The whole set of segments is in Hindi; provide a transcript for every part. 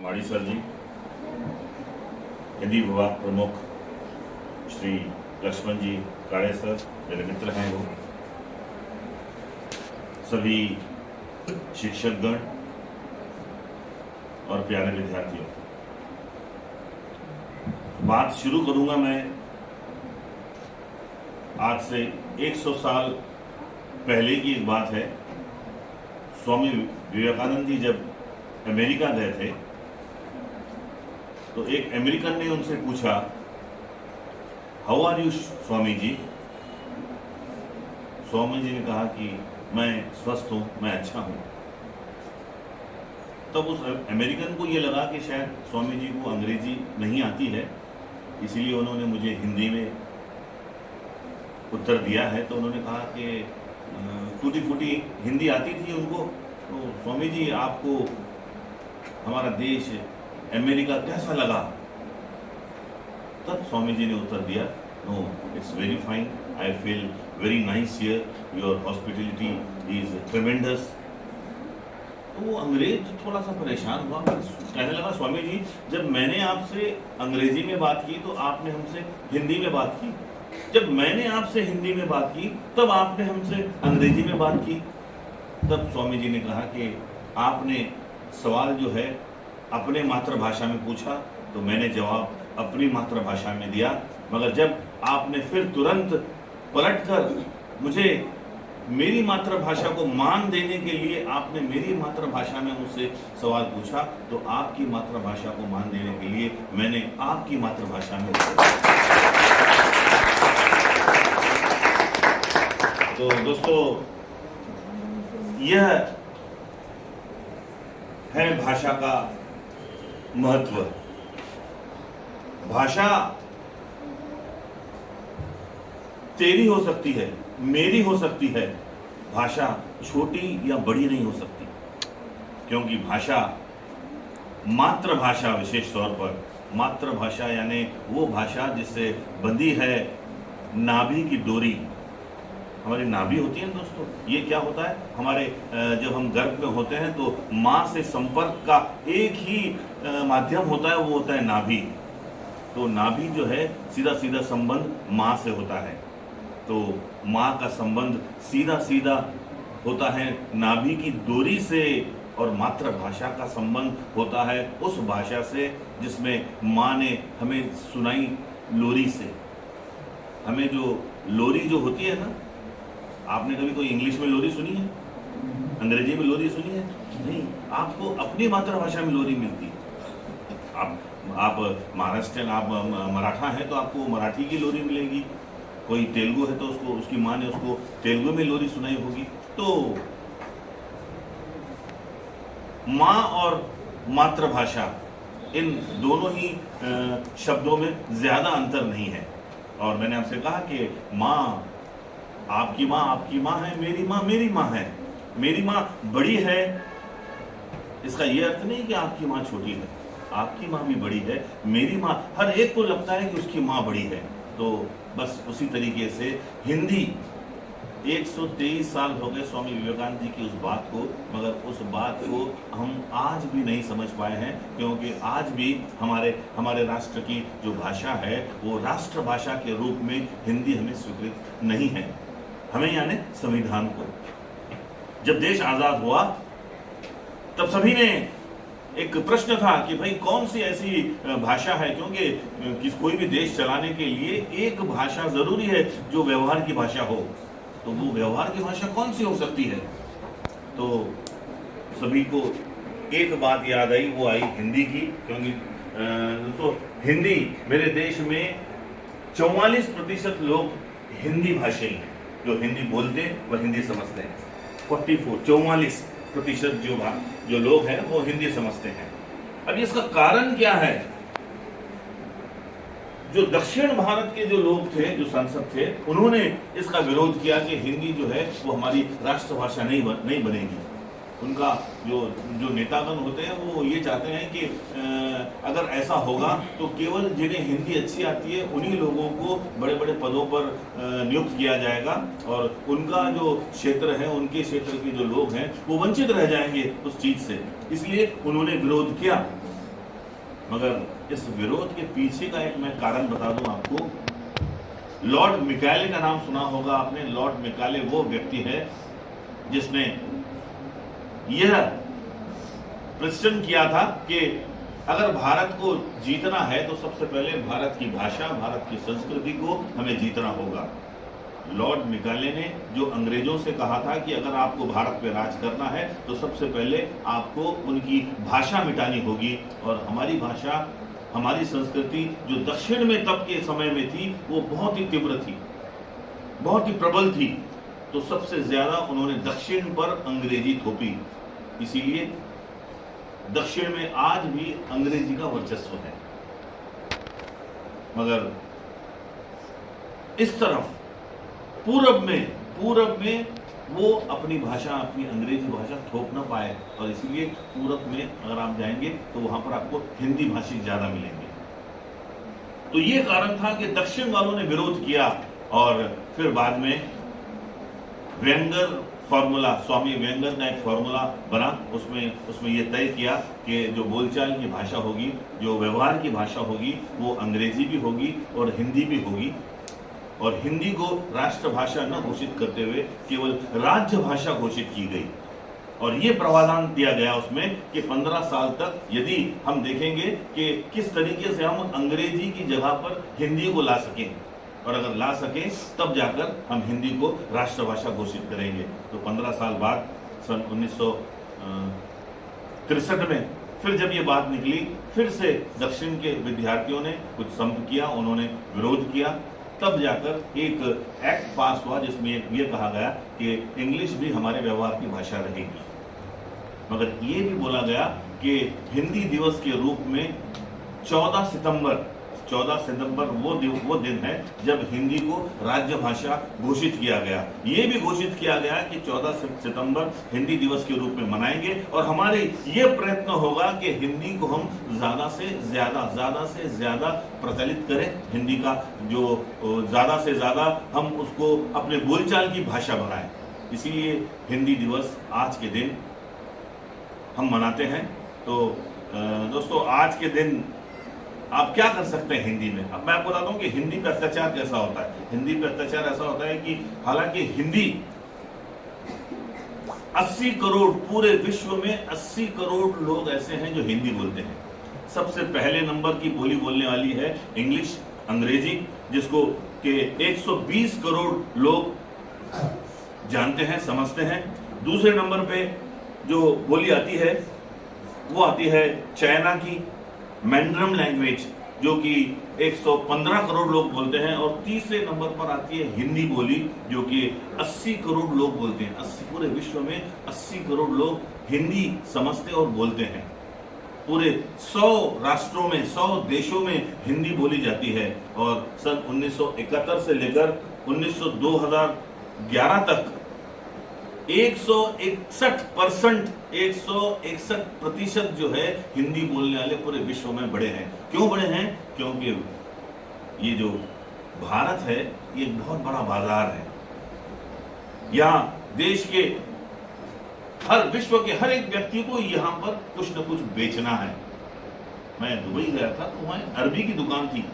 माड़ी सर जी, हिंदी विभाग प्रमुख श्री लक्ष्मण जी काड़े सर, मेरे मित्र हैं वो, सभी शिक्षकगण और प्यारे विद्यार्थियों। बात शुरू करूंगा मैं आज से 100 साल पहले की एक बात है। स्वामी विवेकानंद जी जब अमेरिका गए थे तो एक अमेरिकन ने उनसे पूछा, how are you Swami ji. Swami ji ने कहा कि मैं स्वस्थ हूं, मैं अच्छा हूं। तब उस अमेरिकन को ये लगा कि शायद स्वामी जी को अंग्रेजी नहीं आती है, इसीलिए उन्होंने मुझे हिंदी में उत्तर दिया है। तो उन्होंने कहा कि टूटी फूटी हिंदी आती थी उनको, तो स्वामी जी आपको हमारा देश अमेरिका कैसा लगा। तब स्वामी जी ने उत्तर दिया, no it's very fine, I feel very nice here, your hospitality is tremendous. तो वो अंग्रेज थोड़ा सा परेशान हुआ, कहने लगा, स्वामी जी जब मैंने आपसे अंग्रेजी में बात की तो आपने हमसे हिंदी में बात की, जब मैंने आपसे हिंदी में बात की तब आपने हमसे अंग्रेजी में बात की। तब स्वामी जी ने कहा कि आपने सवाल जो है अपने मातृभाषा में पूछा तो मैंने जवाब अपनी मातृभाषा में दिया, मगर जब आपने फिर तुरंत पलटकर मुझे मेरी मातृभाषा को मान देने के लिए आपने मेरी मातृभाषा में मुझसे सवाल पूछा, तो आपकी मातृभाषा को मान देने के लिए मैंने आपकी मातृभाषा में। तो दोस्तों, यह है भाषा का महत्व। भाषा तेरी हो सकती है, मेरी हो सकती है, भाषा छोटी या बड़ी नहीं हो सकती, क्योंकि भाषा मातृभाषा, विशेष तौर पर मातृभाषा यानी वो भाषा जिससे बंधी है नाभि की डोरी। हमारी नाभि होती है दोस्तों, ये क्या होता है, हमारे जब हम गर्भ में होते हैं तो माँ से संपर्क का एक ही माध्यम होता है, वो होता है नाभि। तो नाभि जो है सीधा सीधा संबंध माँ से होता है, तो माँ का संबंध सीधा सीधा होता है नाभि की डोरी से, और मातृभाषा का संबंध होता है उस भाषा से जिसमें माँ ने हमें सुनाई लोरी से। हमें जो लोरी जो होती है ना, आपने कभी कोई इंग्लिश में लोरी सुनी है, अंग्रेजी में लोरी सुनी है? नहीं, आपको अपनी मातृभाषा में लोरी मिलती है। आप महाराष्ट्रियन, आप मराठा हैं तो आपको मराठी की लोरी मिलेगी, कोई तेलुगु है तो उसको उसकी माँ ने उसको तेलुगु में लोरी सुनाई होगी। तो माँ और मातृभाषा, इन दोनों ही शब्दों में ज्यादा अंतर नहीं है। और मैंने आपसे कहा कि माँ, आपकी माँ है, मेरी माँ मेरी माँ है। मेरी माँ बड़ी है, इसका ये अर्थ नहीं कि आपकी माँ छोटी है, आपकी माँ भी बड़ी है। मेरी माँ, हर एक को लगता है कि उसकी माँ बड़ी है। तो बस उसी तरीके से हिंदी, 123 साल हो गए स्वामी विवेकानंद जी की उस बात को, मगर उस बात को हम आज भी नहीं समझ पाए हैं, क्योंकि आज भी हमारे राष्ट्र की जो भाषा है वो राष्ट्रभाषा के रूप में हिंदी हमें स्वीकृत नहीं है। हमें यानी संविधान को, जब देश आजाद हुआ तब सभी ने एक प्रश्न था कि भाई कौन सी ऐसी भाषा है, क्योंकि कोई भी देश चलाने के लिए एक भाषा जरूरी है जो व्यवहार की भाषा हो। तो वो व्यवहार की भाषा कौन सी हो सकती है? तो सभी को एक बात याद आई, वो आई हिंदी की, क्योंकि तो हिंदी, मेरे देश में 44% लोग हिंदी भाषी हैं, जो हिंदी बोलते हैं वह हिंदी समझते हैं। 44% जो लोग हैं वो हिंदी समझते हैं। अब इसका कारण क्या है? जो दक्षिण भारत के जो लोग थे, जो सांसद थे, उन्होंने इसका विरोध किया कि हिंदी जो है वो हमारी राष्ट्रभाषा नहीं बनेगी। उनका जो नेतागण होते हैं वो ये चाहते हैं कि अगर ऐसा होगा तो केवल जिन्हें हिंदी अच्छी आती है उन्हीं लोगों को बड़े बड़े पदों पर नियुक्त किया जाएगा, और उनका जो क्षेत्र है, उनके क्षेत्र के जो लोग हैं वो वंचित रह जाएंगे उस चीज से। इसलिए उन्होंने विरोध किया। मगर इस विरोध के पीछे का एक मैं कारण बता दूं आपको। लॉर्ड मिकाले का नाम सुना होगा आपने। लॉर्ड मिकाले वो व्यक्ति है जिसने यह प्रश्न किया था कि अगर भारत को जीतना है तो सबसे पहले भारत की भाषा, भारत की संस्कृति को हमें जीतना होगा। लॉर्ड मिकाले ने जो अंग्रेजों से कहा था कि अगर आपको भारत पे राज करना है तो सबसे पहले आपको उनकी भाषा मिटानी होगी, और हमारी भाषा, हमारी संस्कृति जो दक्षिण में तब के समय में थी वो बहुत ही तीव्र थी, बहुत ही प्रबल थी। तो सबसे ज्यादा उन्होंने दक्षिण पर अंग्रेजी थोपी। इसीलिए दक्षिण में आज भी अंग्रेजी का वर्चस्व है। मगर इस तरफ पूरब में वो अपनी भाषा, अपनी अंग्रेजी भाषा थोप ना पाए, और इसीलिए पूरब में अगर आप जाएंगे तो वहां पर आपको हिंदी भाषी ज्यादा मिलेंगे। तो ये कारण था कि दक्षिण वालों ने विरोध किया, और फिर बाद में वेंगर फॉर्मूला, स्वामी वेंगर का एक फॉर्मूला बना। उसमें यह तय किया कि जो बोलचाल की भाषा होगी, जो व्यवहार की भाषा होगी, वो अंग्रेजी भी होगी और हिंदी भी होगी, और हिंदी को राष्ट्रभाषा न घोषित करते हुए केवल राज्य भाषा घोषित की गई। और ये प्रावधान दिया गया उसमें कि 15 साल तक यदि हम देखेंगे कि किस तरीके से हम अंग्रेजी की जगह पर हिंदी को ला सकें, और अगर ला सकें तब जाकर हम हिंदी को राष्ट्रभाषा घोषित करेंगे। तो 15 साल बाद सन 1963 में फिर जब ये बात निकली, फिर से दक्षिण के विद्यार्थियों ने कुछ संप किया, उन्होंने विरोध किया, तब जाकर एक एक्ट पास हुआ जिसमें ये कहा गया कि इंग्लिश भी हमारे व्यवहार की भाषा रहेगी। मगर ये भी बोला गया कि हिंदी दिवस के रूप में 14 सितंबर वो दिन है जब हिंदी को राज्य भाषा घोषित किया गया। ये भी घोषित किया गया कि 14 सितंबर हिंदी दिवस के रूप में मनाएंगे, और हमारे ये प्रयत्न होगा कि हिंदी को हम ज्यादा से ज्यादा प्रचलित करें। हिंदी का जो ज्यादा से ज्यादा हम उसको अपने बोलचाल की भाषा बनाएं। इसीलिए हिंदी दिवस आज के दिन हम मनाते हैं। तो दोस्तों, आज के दिन आप क्या कर सकते हैं हिंदी में? अब मैं आपको बताता हूं कि हिंदी पे अत्याचार कैसा होता है। हिंदी पे अत्याचार ऐसा होता है कि हालांकि हिंदी 80 करोड़, पूरे विश्व में 80 करोड़ लोग ऐसे हैं जो हिंदी बोलते हैं। सबसे पहले नंबर की बोली बोलने वाली है इंग्लिश, अंग्रेजी, जिसको के 120 करोड़ लोग जानते हैं, समझते हैं। दूसरे नंबर पे जो बोली आती है वो आती है चाइना की मैंड्रम लैंग्वेज, जो कि 115 करोड़ लोग बोलते हैं। और तीसरे नंबर पर आती है हिंदी बोली, जो कि 80 करोड़ लोग बोलते हैं। 80, पूरे विश्व में 80 करोड़ लोग हिंदी समझते और बोलते हैं। पूरे 100 राष्ट्रों में, 100 देशों में हिंदी बोली जाती है। और सन 1971 से लेकर 2011 तक 161% जो है हिंदी बोलने वाले पूरे विश्व में बढ़े हैं। क्यों बढ़े हैं? क्योंकि ये जो भारत है ये एक बहुत बड़ा बाजार है। यहाँ देश के विश्व के हर एक व्यक्ति को यहाँ पर कुछ न कुछ बेचना है। मैं दुबई गया था तो वहाँ अरबी की दुकान थी।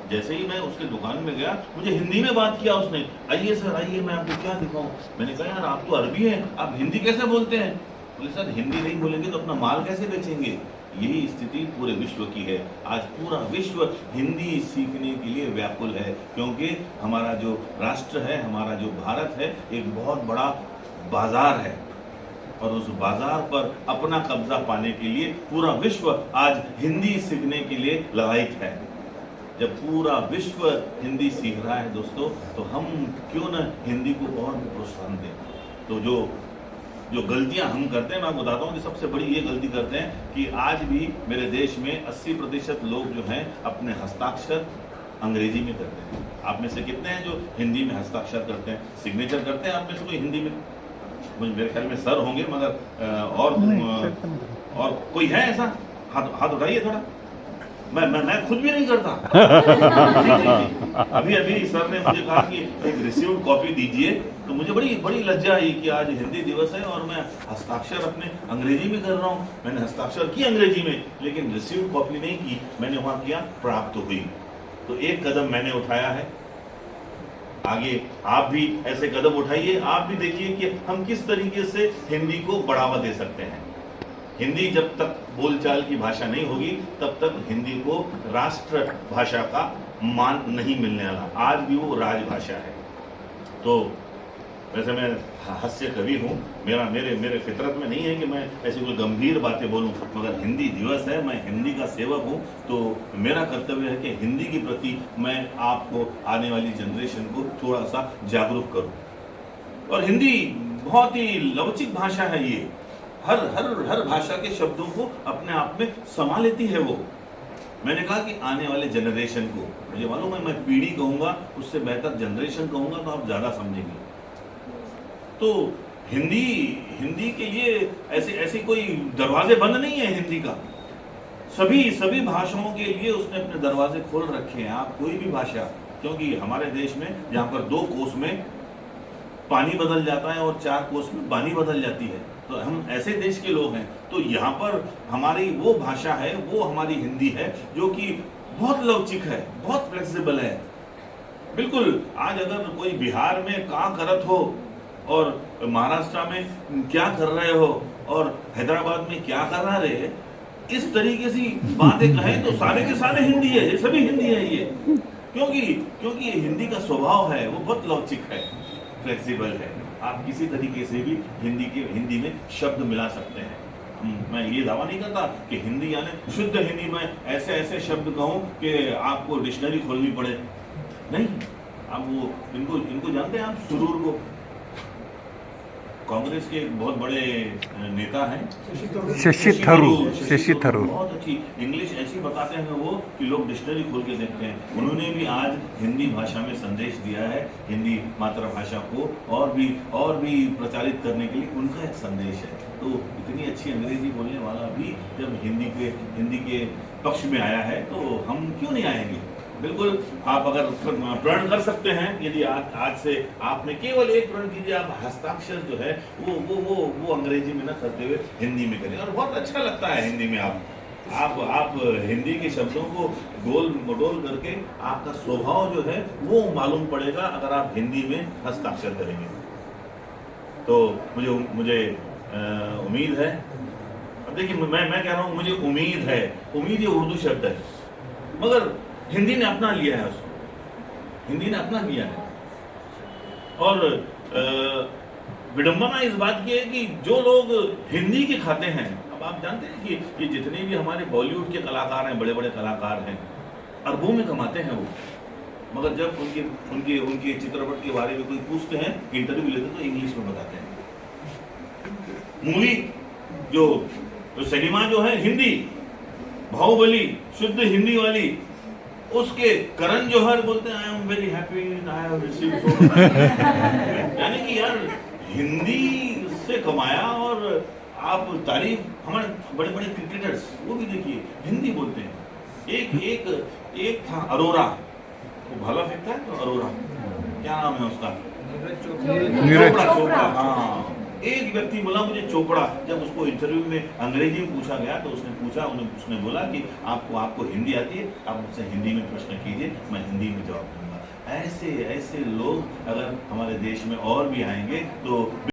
जैसे ही मैं उसके दुकान में गया, मुझे हिंदी में बात किया उसने, आइए सर आइए, मैं आपको क्या दिखाऊं। मैंने कहा यार आप तो अरबी हैं, आप हिंदी कैसे बोलते हैं? बोले सर हिंदी नहीं बोलेंगे तो अपना माल कैसे बेचेंगे। यही स्थिति पूरे विश्व की है। आज पूरा विश्व हिंदी सीखने के लिए व्याकुल है, क्योंकि हमारा जो राष्ट्र है, हमारा जो भारत है, एक बहुत बड़ा बाजार है, और उस बाजार पर अपना कब्जा पाने के लिए पूरा विश्व आज हिंदी सीखने के लिए ललायत है। जब पूरा विश्व हिंदी सीख रहा है दोस्तों, तो हम क्यों न हिंदी को और भी प्रोत्साहन दें। तो जो गलतियां हम करते हैं, मैं बताता हूं कि सबसे बड़ी ये गलती करते हैं कि आज भी मेरे देश में 80% लोग जो हैं अपने हस्ताक्षर अंग्रेजी में करते हैं। आप में से कितने हैं जो हिंदी में हस्ताक्षर करते हैं, सिग्नेचर करते हैं? आप में से कोई हिंदी में? मेरे ख्याल में सर होंगे, मगर और कोई है ऐसा? हाथ उठाइए थोड़ा। मैं खुद भी नहीं करता। अभी अभी सर ने मुझे कहा कि एक रिसीव्ड कॉपी दीजिए, तो मुझे बड़ी बड़ी लज्जा आई कि आज हिंदी दिवस है और मैं हस्ताक्षर अपने अंग्रेजी में कर रहा हूँ। मैंने हस्ताक्षर की अंग्रेजी में, लेकिन रिसीव्ड कॉपी नहीं की, मैंने वहां किया प्राप्त हुई। तो एक कदम मैंने उठाया है, आगे आप भी ऐसे कदम उठाइए। आप भी देखिए कि हम किस तरीके से हिंदी को बढ़ावा दे सकते हैं। हिंदी जब तक बोलचाल की भाषा नहीं होगी, तब तक हिंदी को राष्ट्र भाषा का मान नहीं मिलने वाला। आज भी वो राजभाषा है। तो वैसे मैं हास्य कवि हूँ, मेरे फितरत में नहीं है कि मैं ऐसी कोई गंभीर बातें बोलूँ, मगर हिंदी दिवस है, मैं हिंदी का सेवक हूँ, तो मेरा कर्तव्य है कि हिंदी के प्रति मैं आपको, आने वाली जनरेशन को थोड़ा सा जागरूक करूँ। और हिंदी बहुत ही लवचिक भाषा है। ये हर भाषा के शब्दों को अपने आप में समा लेती है। वो मैंने कहा कि आने वाले जनरेशन को, मुझे मालूम है मैं पीढ़ी कहूँगा, उससे बेहतर जनरेशन कहूँगा तो आप ज़्यादा समझेंगे। तो हिंदी के लिए ऐसे कोई दरवाजे बंद नहीं है। हिंदी का सभी भाषाओं के लिए उसने अपने दरवाजे खोल रखे हैं। आप कोई भी भाषा, क्योंकि हमारे देश में जहाँ पर 2 कोस में पानी बदल जाता है और 4 कोस में पानी बदल जाती है, तो हम ऐसे देश के लोग हैं। तो यहाँ पर हमारी वो भाषा है, वो हमारी हिंदी है जो कि बहुत लवचिक है, बहुत फ्लेक्सिबल है। बिल्कुल आज अगर कोई बिहार में का करत हो और महाराष्ट्र में क्या कर रहे हो और हैदराबाद में क्या कर रहा रहे, इस तरीके से बातें कहें तो सारे के सारे हिंदी है, ये सभी हिंदी है ये। क्योंकि ये हिंदी का स्वभाव है, वो बहुत लवचिक है, फ्लेक्सिबल है। आप किसी तरीके से भी हिंदी में शब्द मिला सकते हैं। मैं ये दावा नहीं करता कि हिंदी यानी शुद्ध हिंदी में ऐसे शब्द कहूँ कि आपको डिक्शनरी खोलनी पड़े, नहीं। आप वो इनको जानते हैं आप, सुरूर को? कांग्रेस के एक बहुत बड़े नेता हैं, शशि थरूर। बहुत अच्छी इंग्लिश ऐसी बताते हैं वो कि लोग डिक्शनरी खोल के देखते हैं। उन्होंने भी आज हिंदी भाषा में संदेश दिया है। हिंदी मातृभाषा को और भी प्रचारित करने के लिए उनका एक संदेश है। तो इतनी अच्छी अंग्रेजी बोलने वाला भी जब हिंदी के पक्ष में आया है, तो हम क्यों नहीं आएंगे? बिल्कुल, आप अगर प्रण कर सकते हैं, यदि आज से आपने केवल एक प्रण कीजिए, आप हस्ताक्षर जो है वो अंग्रेजी में ना करते हुए हिंदी में करें, और बहुत अच्छा लगता है हिंदी में। आप हिंदी के शब्दों को गोल मटोल करके आपका स्वभाव जो है वो मालूम पड़ेगा अगर आप हिंदी में हस्ताक्षर करेंगे। तो मुझे उम्मीद है, अब देखिए मैं कह रहा हूँ मुझे उम्मीद है, उम्मीद ये उर्दू शब्द है, मगर हिंदी ने अपना लिया है उसको, हिंदी ने अपना लिया है। और विडंबना इस बात की है कि जो लोग हिंदी के खाते हैं, अब आप जानते हैं कि ये जितने भी हमारे बॉलीवुड के कलाकार हैं, बड़े बड़े कलाकार हैं, अरबों में कमाते हैं वो, मगर जब उनके चित्रपट के बारे में कोई पूछते हैं, इंटरव्यू लेते हैं, तो इंग्लिश में बताते हैं। मूली जो सिनेमा जो है हिंदी, बाहुबली शुद्ध हिंदी वाली, उसके करण जौहर बोलते हैं I am very happy I have received so much. यानी कि यार हिंदी से कमाया। और आप तारीफ, हमारे बड़े बड़े क्रिकेटर्स वो भी देखिए हिंदी बोलते हैं। एक था अरोरा, वो भाला फेंकता है, तो अरोरा क्या नाम है उसका, नीरज चोपड़ा। हाँ, एक व्यक्ति बोला मुझे चोपड़ा। जब उसको इंटरव्यू में अंग्रेजी में पूछा गया तो उसने बोला कि आपको हिंदी आती है, आप मुझसे हिंदी में प्रश्न कीजिए, मैं हिंदी में जवाब दूंगा। ऐसे लोग अगर हमारे देश में और भी आएंगे तो